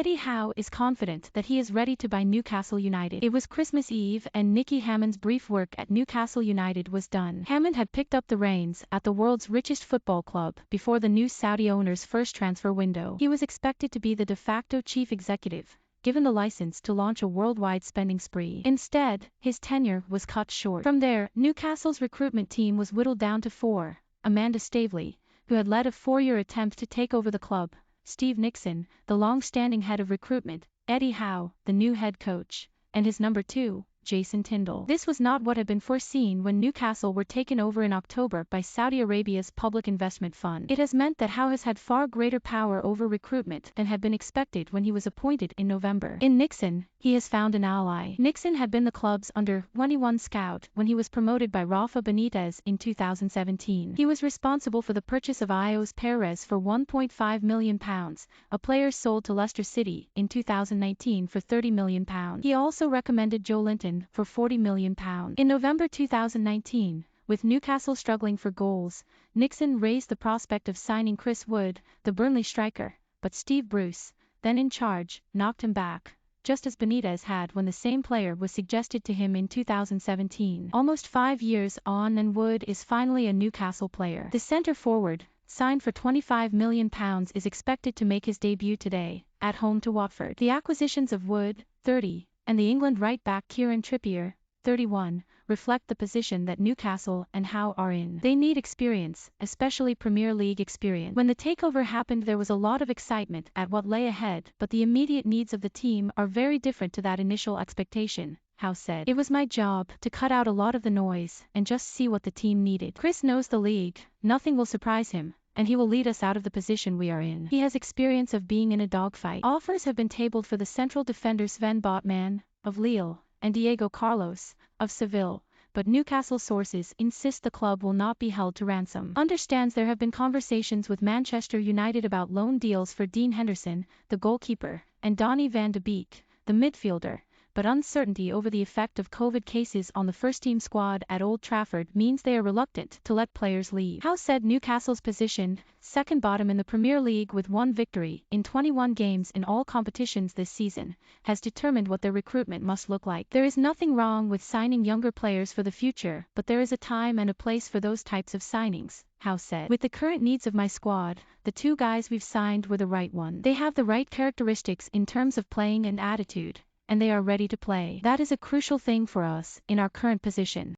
Eddie Howe is confident that he is ready to buy Newcastle United. It was Christmas Eve and Nicky Hammond's brief work at Newcastle United was done. Hammond had picked up the reins at the world's richest football club before the new Saudi owner's first transfer window. He was expected to be the de facto chief executive, given the license to launch a worldwide spending spree. Instead, his tenure was cut short. From there, Newcastle's recruitment team was whittled down to 4, Amanda Staveley, who had led a 4-year attempt to take over the club, Steve Nickson, the long-standing head of recruitment, Eddie Howe, the new head coach, and his number 2, Jason Tindall. This was not what had been foreseen when Newcastle were taken over in October by Saudi Arabia's public investment fund. It has meant that Howe has had far greater power over recruitment than had been expected when he was appointed in November. In Nickson, he has found an ally. Nickson had been the club's under-21 scout when he was promoted by Rafa Benítez in 2017. He was responsible for the purchase of Ios Perez for £1.5 million, a player sold to Leicester City in 2019 for £30 million. He also recommended Joelinton for £40 million. In November 2019, with Newcastle struggling for goals, Nickson raised the prospect of signing Chris Wood, the Burnley striker, but Steve Bruce, then in charge, knocked him back, just as Benítez had when the same player was suggested to him in 2017. Almost 5 years on and Wood is finally a Newcastle player. The centre-forward, signed for £25 million, is expected to make his debut today, at home to Watford. The acquisitions of Wood, 30, and the England right-back Kieran Trippier, 31, reflect the position that Newcastle and Howe are in. They need experience, especially Premier League experience. When the takeover happened there was a lot of excitement at what lay ahead, but the immediate needs of the team are very different to that initial expectation, Howe said. It was my job to cut out a lot of the noise and just see what the team needed. Chris knows the league, nothing will surprise him, and he will lead us out of the position we are in. He has experience of being in a dogfight. Offers have been tabled for the central defenders Sven Botman, of Lille, and Diego Carlos, of Seville, but Newcastle sources insist the club will not be held to ransom. Understands there have been conversations with Manchester United about loan deals for Dean Henderson, the goalkeeper, and Donny van de Beek, the midfielder, but uncertainty over the effect of COVID cases on the first-team squad at Old Trafford means they are reluctant to let players leave. Howe said Newcastle's position, second bottom in the Premier League with 1 victory in 21 games in all competitions this season, has determined what their recruitment must look like. There is nothing wrong with signing younger players for the future, but there is a time and a place for those types of signings, Howe said. With the current needs of my squad, the 2 guys we've signed were the right one. They have the right characteristics in terms of playing and attitude, and they are ready to play. That is a crucial thing for us in our current position.